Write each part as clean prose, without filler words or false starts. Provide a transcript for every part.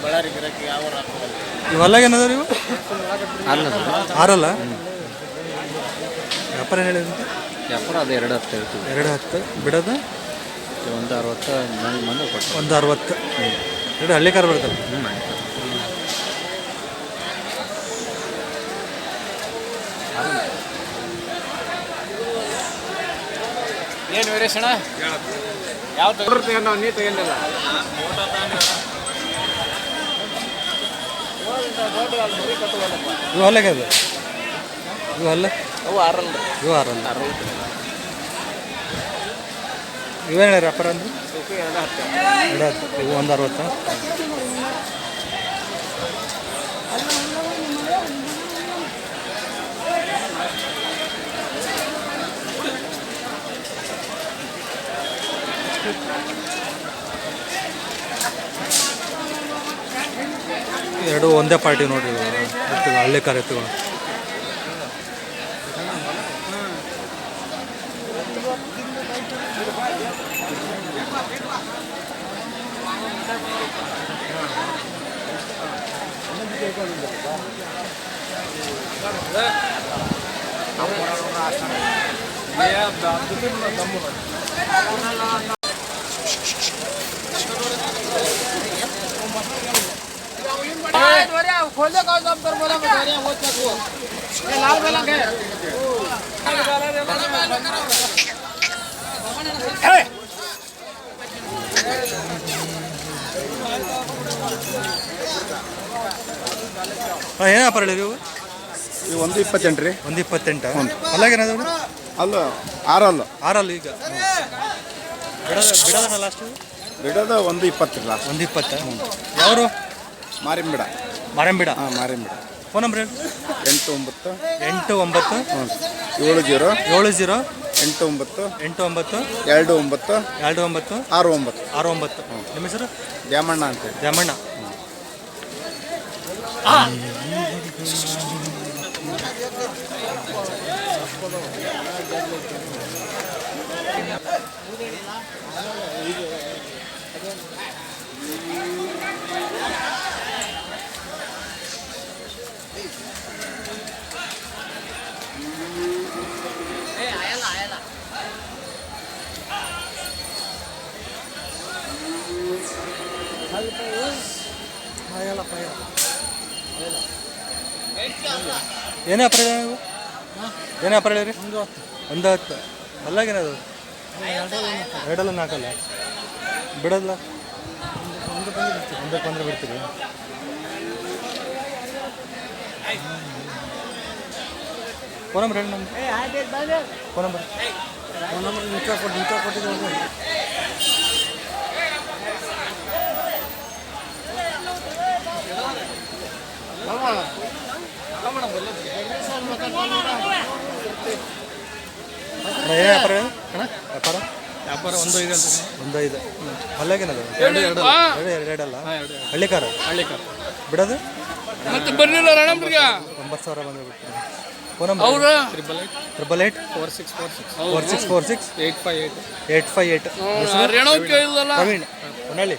ಬಳ್ಳಾರಿ ಗಿರಕ್ಕೆ ಯಾವ ಇವೆಲ್ಲ ಏನದ ಇವು ಆರಲ್ಲ ವ್ಯಾಪಾರ ಏನು ಹೇಳಿದ್ರಿ ವ್ಯಾಪಾರ ಅದು 210 ಹೇಳ್ತೀವಿ. 210 ಬಿಡೋದು ಒಂದು 60 ಮಂದಿ ಕೊಟ್ಟು ಒಂದು 60 ಎರಡು ಹಳ್ಳಿ ಕಾರ್ ಬರ್ತಲ್ಲ. ಏನು ವೀರೇಶಣ್ಣ ಯಾವ ತಗೊಂಡು ನಾವು ನೀ ತಗೊಂಡಿಲ್ಲ ಇವು ಅಲ್ಲಗೆ ಅದು ಇವು ಅಲ್ಲ ಅವು ಆರಲ್ಲ ಇವು ಆರಲ್ಲ ಇವೇನು ವ್ಯಾಪಾರ ಅಂದ್ರೆ 210 ಇವು ಒಂದು 60 ಎರಡು ಒಂದೇ ಪಾರ್ಟಿ ನೋಡ್ರಿ ಎತ್ತುಗಳು ಹಳ್ಳಿ ಕಾರ್ ಎತ್ತುಗಳು. खोले का दम कर बोला मैं वो चकू ये लाल बेला के ಏನು ವ್ಯಾಪಾರ ಹೇಳಿರಿ ಇವು? ಇವು 128 ರೀ. 128 ಅಲ್ಲಾಗೇನದ ಅಲ್ಲ ಆರಲ್ಲ ಆರಲ್ಲ ಈಗ ಬಿಡೋದನ್ನ ಲಾಸ್ಟ್ ಬಿಡೋದು 120 ಲಾಸ್ಟ್. 120 ಯಾವರು ಮಾರಿಂಬಿಡ. ಮಾರಂಬಿಡ. ಹಾಂ ಮಾರಿಂಬಿಡ. ಫೋನ್ ನಂಬರ್ ಹೇಳಿ. 89 89 70 70 89 89 29 29 69 69. ನಿಮ್ಮ ಹೆಸರು? ದ್ಯಾಮಣ್ಣ ಅಂತೇಳಿ. ದ್ಯಾಮಣ್ಣ. ಏನು ವ್ಯಾಪಾರ ಹೇಳಿ ನೀವು? ಏನು ವ್ಯಾಪಾರ ಹೇಳಿರಿ? 110 ಅಲ್ಲಾಗೇನದು? 2 4 ಬಿಡೋಲ್ಲ ಒಂದಕ್ಕೆ ಬಂದರೆ ಬಿಡ್ತೀರಿ. ಫೋನ್ ನಂಬರ್ ಹೇಳಿ ನಮ್ದು. ಫೋನ್ ನಂಬರ್ ಕೊಟ್ಟಿದ್ದು ಏನು ವ್ಯಾಪಾರ ಹೇಳಿ ಅಣ್ಣ? ವ್ಯಾಪಾರ 1.5 ಅಂತ. 1.5 ಅಲ್ಲಾಗೇನದು? 2 ಹಳ್ಳಿ ಕಾರ ಬಿಡೋದು ಮತ್ತೆ ಬರಲಿಲ್ಲ ರಣಂಬ್ರಿಗೆ 90,000 ಬಂದರೆ ಬಿಡ್ತೀನಿ. Phone number 888 4646 858 Praveen Honnalli.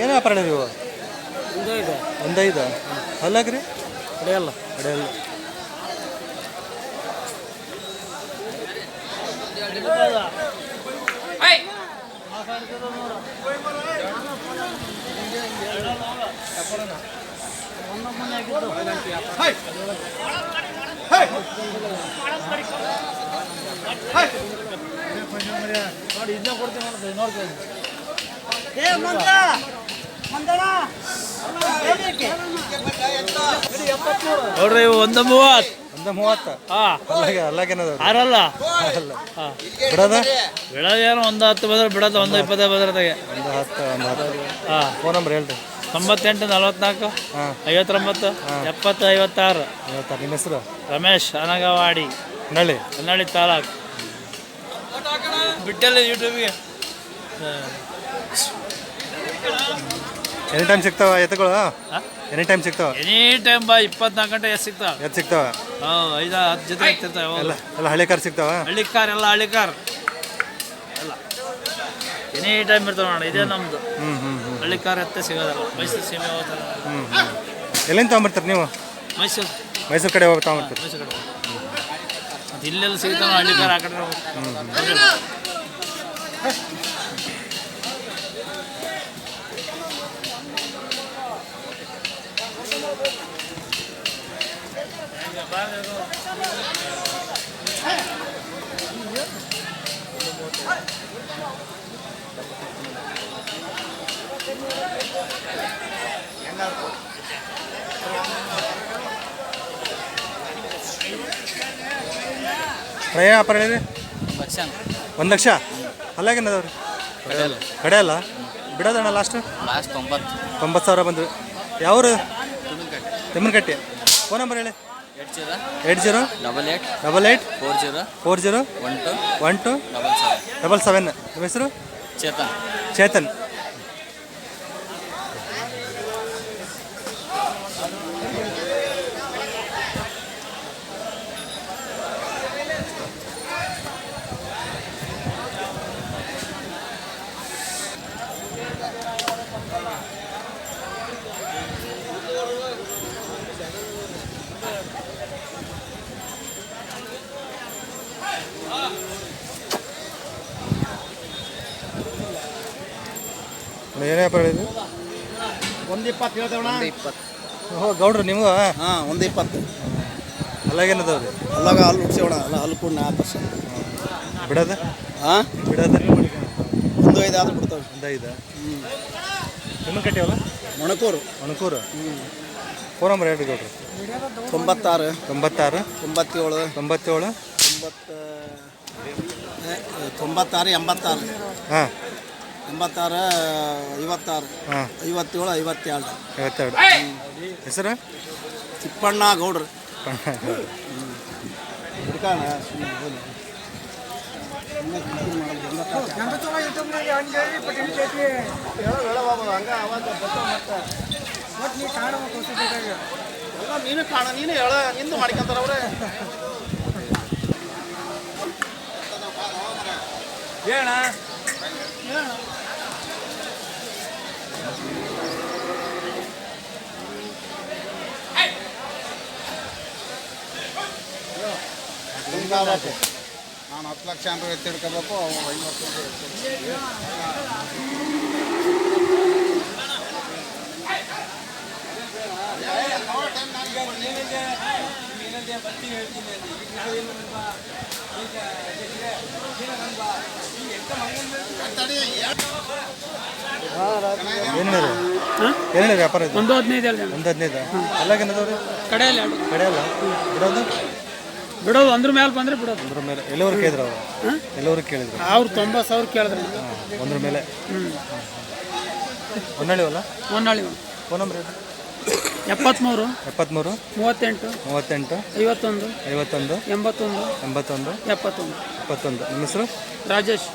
ಏನು ವ್ಯಾಪಾರ ನೀವು? 1.5 ಅಲ್ಲಾಗ್ರಿ ಅಡೆಯಲ್ಲ. ನೋಡ್ರಿ 130 ಅಲ್ಲಾಗೇನದ? ಆರಲ್ಲ ಬಿಡೋದ ಬಿಡೋದೇನು 10 ಬಂದ್ರೆ ಬಿಡೋದು 20 ಬಂದ್ರೆ 10. ಫೋನ್ ನಂಬರ್ ಹೇಳ್ರಿ. 98 44 59 70 56. ನಿಮ್ಮ ಹೆಸರು? ರಮೇಶ್ ಅನಗವಾಡಿ, ಹೊನ್ನಳ್ಳಿ ತಾಲೂಕು. ಬಿಟ್ಟಲ್ಲ ಯೂಟ್ಯೂಬ್ಗೆ. ಎನಿ ಟೈಮ್ ಸಿಗ್ತಾವ ಎತ್ತುಗಳು ಎನಿ ಟೈಮ್ ಸಿಗ್ತಾವ ಎನಿ ಟೈಮ್ ಬಾ 24 ಗಂಟೆ ಎತ್ತು ಸಿಗ್ತಾವ. ಎತ್ತು ಸಿಗ್ತಾವ 5-10 ಜೊತೆ ಇರ್ತಿರ್ತಾವೆ ಎಲ್ಲ ಎಲ್ಲ ಹಳೆ ಕಾರ್ ಸಿಗ್ತಾವ ಹಳ್ಳಿ ಕಾರ್ ಎಲ್ಲ ಎಲ್ಲ ಎನಿ ಟೈಮ್ ಇರ್ತಾವೆ ನೋಡಿ. ಇದೇ ನಮ್ಮದು ಹಳ್ಳಿ ಕಾರ್ ಎತ್ತೆ ಸಿಗೋದಲ್ಲ. ಮೈಸೂರು ಸೀಮೆ ಹೋಗ್ತಾರೆ. ಎಲ್ಲಿಂದ ತೊಗೊಂಬರ್ತೀರಿ ನೀವು? ಮೈಸೂರು ಮೈಸೂರು ಕಡೆ ಹೋಗಿ ತೊಗೊಂಬರ್ತೀರಿ? ಮೈಸೂರು ಕಡೆ ಮತ್ತು ಇಲ್ಲೆಲ್ಲ ಸಿಗ್ತಾವೆ ಹಳ್ಳಿ ಕಾರ್ ಆ ಕಡೆ ಪ್ರಯಾಣ ವ್ಯಾಪಾರ ಹೇಳಿರಿ 1 ಲಕ್ಷ. ಅಲ್ಲಾಗೇನು ಅದಾವ್ರಿ ಕಡೆ ಅಲ್ಲ ಬಿಡೋದಣ್ಣ ಲಾಸ್ಟ್ 90,000 ಬಂದ್ರಿ. ಯಾವ್ರು? ತೆಮ್ಮನಕಟ್ಟೆ. ಫೋನ್ ನಂಬರ್ ಹೇಳಿ. 80 88 40 12 ನಿಮ್ಮ ಹೆಸರು? ಚೇತನ್. ಏನೇ ವ್ಯಾಪಾರ ಹೇಳಿದ್ರಿ? 120 ಹೇಳ್ತೇವಣ. ಗೌಡ್ರು ನಿಮ್ಗೆ? ಹಾಂ 120. ಅಲ್ಲಾಗೇನದವ್ರಿ? ಅಲ್ಲಾಗ ಹಲ್ಲು ಉಡ್ಸೇವಣ. ಅಲ್ಲ ಹಲ್ಲು ಕೂಡ 4%. ಬಿಡೋದು? ಹಾಂ ಬಿಡೋದು 1.5 ಆದ್ರೂ ಬಿಡ್ತಾವೆ. 1.5. ತೆಮ್ಮನಕಟ್ಟೆ ಅವಲ್ಲ? ಮೊಣಕೂರು. ಫೋನ್ ನಂಬರ್ ಹೇಳ್ರಿ ಗೌಡ್ರು. 96 97 97 96 86 ಹಾಂ 86 56 ಹಾಂ 57 52. 52. ಹೆಸರು? ತಿಪ್ಪಣ್ಣ ಗೌಡ್ರು. ನೀನು ಕಾಣ ನೀನು ಹೇಳ ನಿಂದು ಮಾಡ್ಕೊಂತಾರ ಅವ್ರೆ. ಹೇಳ ನಾನು 10 ಲಕ್ಷ ಅಂದ್ರೆ ಎತ್ತಿಡ್ಕೋಬೇಕು. 50 ಏನೇನು ವ್ಯಾಪಾರ ಇದೆ? 115 115. ಅಲ್ಲಾಗೇನದವ್ರಿ? ಕಡೆ ಅಲ್ಲ ಬಿಡೋದು? ಬಿಡೋದು ಅಂದ್ರ ಮೇಲೆ ಬಂದ್ರೆ ಬಿಡೋದು. ಒಂದ್ರ ಮೇಲೆ ಎಲ್ಲವರು ಕೇಳಿದ್ರು? ಎಲ್ಲವರು ಕೇಳಿದ್ರು. ಅವ್ರು 90,000 ಕೇಳಿದ್ರು. ಒಂದ್ರ ಮೇಲೆ ಹೊನ್ನಳ್ಳಿವಲ್ಲ? ಹೊನ್ನಾಳಿ. ಫೋನ್ ನಂಬರ್ ಹೇಳಿ. 73 38 38 51 51 81 81 71 71. ನಿಮ್ಮ ಹೆಸರು? ರಾಜೇಶ್.